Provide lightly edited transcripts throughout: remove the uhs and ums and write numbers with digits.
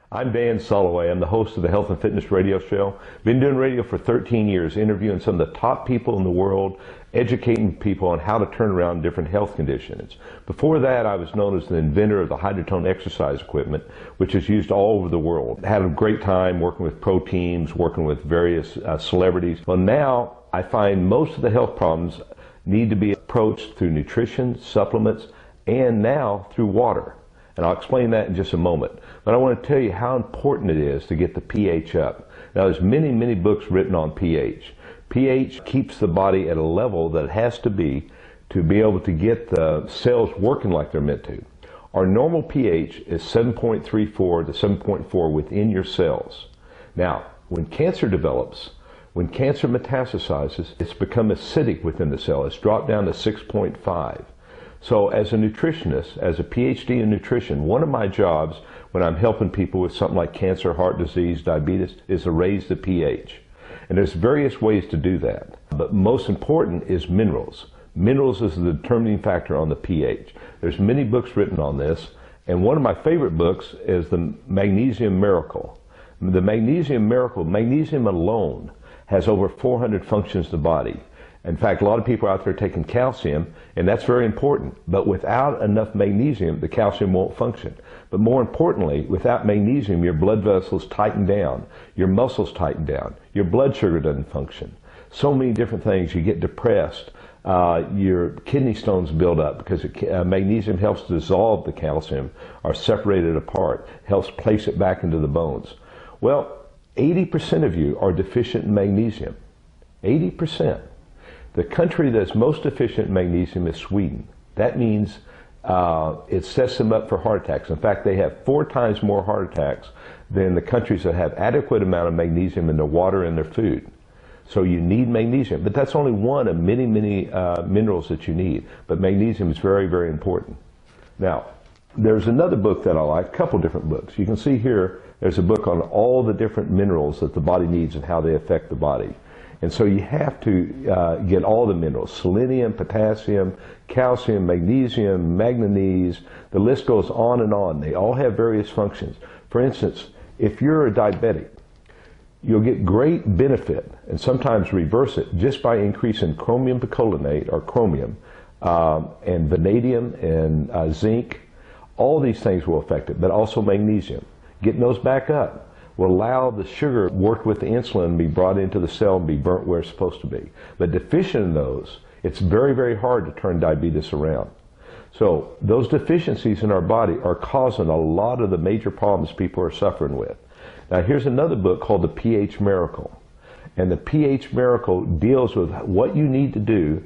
I'm Dan Solloway. I'm the host of the Health and Fitness Radio Show. Been doing radio for 13 years, interviewing some of the top people in the world, educating people on how to turn around different health conditions. Before that, I was known as the inventor of the hydrotone exercise equipment, which is used all over the world. Had a great time working with pro teams, working with various celebrities. Well, now I find most of the health problems need to be approached through nutrition, supplements, and now through water. And I'll explain that in just a moment. But I want to tell you how important it is to get the pH up. Now, there's many books written on pH. pH keeps the body at a level that it has to be able to get the cells working like they're meant to. Our normal pH is 7.34 to 7.4 within your cells. Now, when cancer develops, when cancer metastasizes, it's become acidic within the cell. It's dropped down to 6.5. So as a nutritionist, as a PhD in nutrition, one of my jobs when I'm helping people with something like cancer, heart disease, diabetes, is to raise the pH. And there's various ways to do that. But most important is minerals. Minerals is the determining factor on the pH. There's many books written on this, and one of my favorite books is the Magnesium Miracle. The Magnesium Miracle, magnesium alone has over 400 functions in the body. In fact, a lot of people are out there taking calcium, and that's very important. But without enough magnesium, the calcium won't function. But more importantly, without magnesium, your blood vessels tighten down, your muscles tighten down, your blood sugar doesn't function. So many different things. You get depressed, your kidney stones build up because magnesium helps dissolve the calcium or separate it apart, helps place it back into the bones. Well, 80% of you are deficient in magnesium. 80%. The country that's most deficient in magnesium is Sweden. That means it sets them up for heart attacks. In fact, they have 4 times more heart attacks than the countries that have adequate amount of magnesium in their water and their food. So you need magnesium, but that's only one of many minerals that you need. But magnesium is very important. Now, there's another book that I like, a couple different books. You can see here, there's a book on all the different minerals that the body needs and how they affect the body. And so you have to get all the minerals: selenium, potassium, calcium, magnesium, manganese. The list goes on and on. They all have various functions. For instance, if you're a diabetic, you'll get great benefit, and sometimes reverse it, just by increasing chromium picolinate, or chromium, and vanadium and zinc. All these things will affect it, but also magnesium. Getting those back up will allow the sugar work with the insulin and be brought into the cell and be burnt where it's supposed to be. But deficient in those, it's very hard to turn diabetes around. So those deficiencies in our body are causing a lot of the major problems people are suffering with. Now here's another book called The pH Miracle. And The pH Miracle deals with what you need to do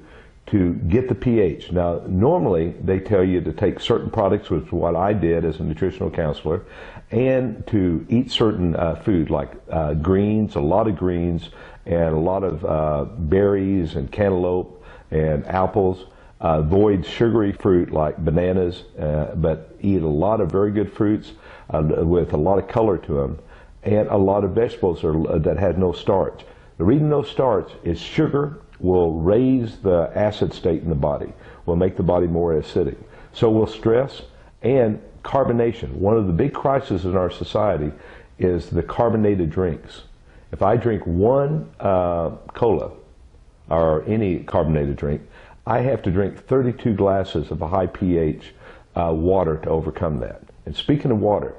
to get the pH. Now, normally they tell you to take certain products, which is what I did as a nutritional counselor, and to eat certain food like greens, a lot of greens, and a lot of berries and cantaloupe and apples. Avoid sugary fruit like bananas, but eat a lot of very good fruits with a lot of color to them, and a lot of vegetables that have no starch. The reason no starch is sugar will raise the acid state in the body, will make the body more acidic. So will stress and carbonation. One of the big crises in our society is the carbonated drinks. If I drink one cola or any carbonated drink, I have to drink 32 glasses of a high pH water to overcome that. And speaking of water,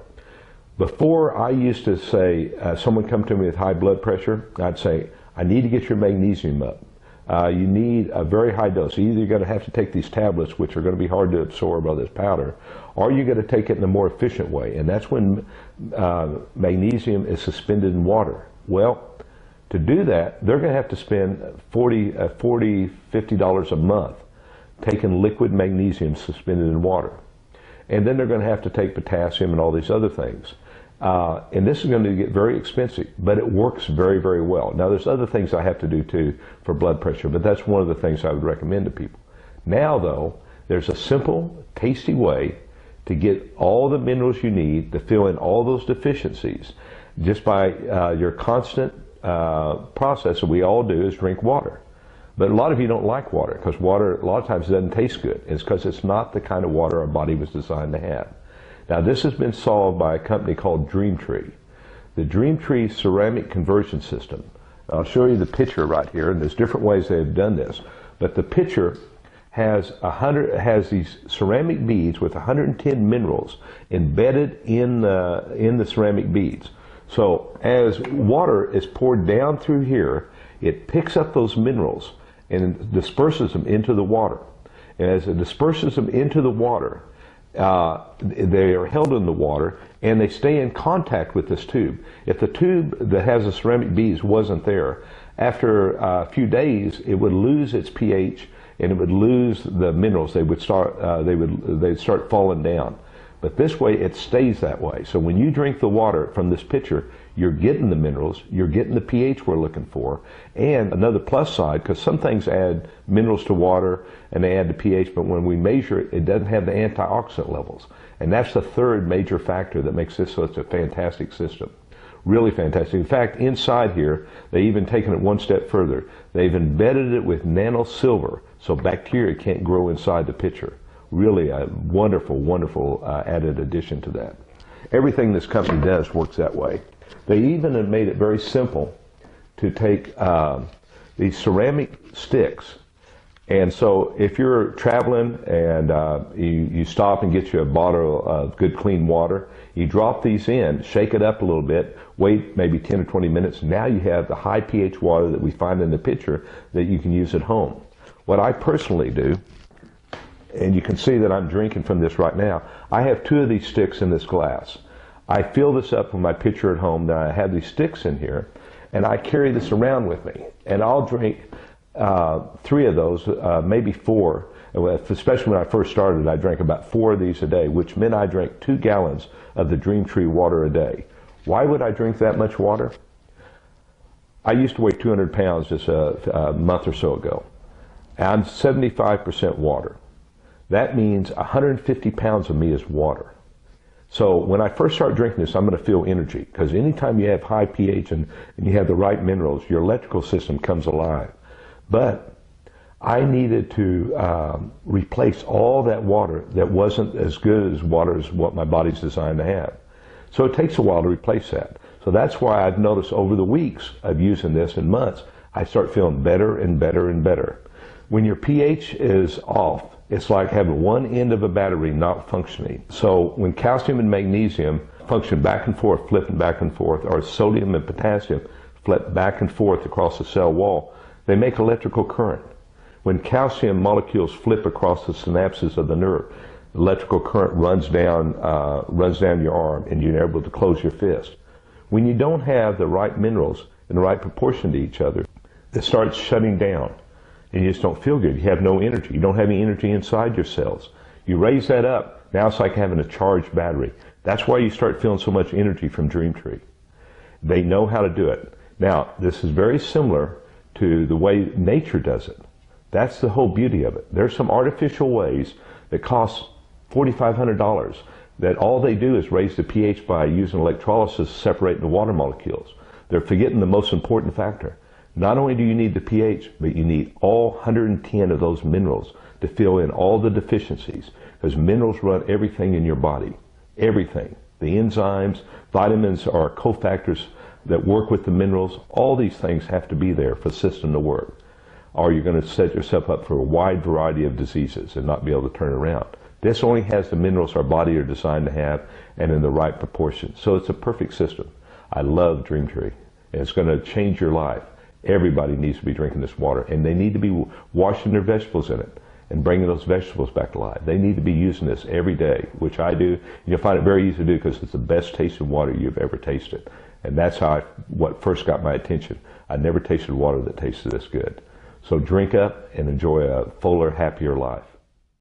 before I used to say, someone come to me with high blood pressure, I'd say, I need to get your magnesium up. You need a very high dose. Either you're going to have to take these tablets, which are going to be hard to absorb, or this powder, or you're going to take it in a more efficient way. And that's when magnesium is suspended in water. Well, to do that, they're going to have to spend $50 a month taking liquid magnesium suspended in water. And then they're going to have to take potassium and all these other things. And this is going to get very expensive, but it works very well. Now there's other things I have to do too for blood pressure, but that's one of the things I would recommend to people. Now though, there's a simple, tasty way to get all the minerals you need to fill in all those deficiencies just by your constant process that we all do is drink water. But a lot of you don't like water because water a lot of times doesn't taste good. It's because it's not the kind of water our body was designed to have. Now this has been solved by a company called Dreamtree. The Dreamtree ceramic conversion system. I'll show you the picture right here, and there's different ways they've done this. But the picture has these ceramic beads with 110 minerals embedded in the ceramic beads. So as water is poured down through here, it picks up those minerals and disperses them into the water. And as it disperses them into the water, they are held in the water and they stay in contact with this tube. If the tube that has the ceramic beads wasn't there, after a few days it would lose its pH and it would lose the minerals. They'd start falling down. But this way it stays that way. So when you drink the water from this pitcher, you're getting the minerals, you're getting the pH we're looking for. And another plus side, because some things add minerals to water and they add the pH, but when we measure it, it doesn't have the antioxidant levels. And that's the third major factor that makes this such a fantastic system. Really fantastic. In fact, inside here, they've even taken it one step further. They've embedded it with nano silver, so bacteria can't grow inside the pitcher. Really a wonderful, wonderful added addition to that. Everything this company does works that way. They even have made it very simple to take these ceramic sticks. And so if you're traveling and you stop and get you a bottle of good clean water, you drop these in, shake it up a little bit, wait maybe 10 or 20 minutes. Now you have the high pH water that we find in the pitcher that you can use at home. What I personally do, and you can see that I'm drinking from this right now, I have 2 of these sticks in this glass. I fill this up with my pitcher at home, then I have these sticks in here, and I carry this around with me. And I'll drink 3 of those, maybe 4. Especially when I first started, I drank about 4 of these a day, which meant I drank 2 gallons of the Dreamtree water a day. Why would I drink that much water? I used to weigh 200 pounds just a month or so ago. I'm 75% water. That means 150 pounds of me is water. So when I first start drinking this, I'm going to feel energy, because anytime you have high pH and you have the right minerals, your electrical system comes alive. But I needed to replace all that water that wasn't as good as water as what my body's designed to have. So it takes a while to replace that. So that's why I've noticed over the weeks of using this and months, I start feeling better and better and better. When your pH is off, it's like having one end of a battery not functioning. So when calcium and magnesium function back and forth, flipping back and forth, or sodium and potassium flip back and forth across the cell wall, they make electrical current. When calcium molecules flip across the synapses of the nerve, electrical current runs down your arm and you're able to close your fist. When you don't have the right minerals in the right proportion to each other, it starts shutting down. And you just don't feel good. You have no energy. You don't have any energy inside your cells. You raise that up, now it's like having a charged battery. That's why you start feeling so much energy from Dreamtree. They know how to do it. Now, this is very similar to the way nature does it. That's the whole beauty of it. There's some artificial ways that cost $4,500 that all they do is raise the pH by using electrolysis, separating the water molecules. They're forgetting the most important factor. Not only do you need the pH, but you need all 110 of those minerals to fill in all the deficiencies, because minerals run everything in your body. Everything. The enzymes, vitamins are cofactors that work with the minerals. All these things have to be there for the system to work, or you're going to set yourself up for a wide variety of diseases and not be able to turn around. This only has the minerals our body are designed to have and in the right proportion. So it's a perfect system. I love Dreamtree, and it's going to change your life. Everybody needs to be drinking this water, and they need to be washing their vegetables in it and bringing those vegetables back to life. They need to be using this every day, which I do. You'll find it very easy to do because it's the best tasting water you've ever tasted. And that's what first got my attention. I never tasted water that tasted this good. So drink up and enjoy a fuller, happier life.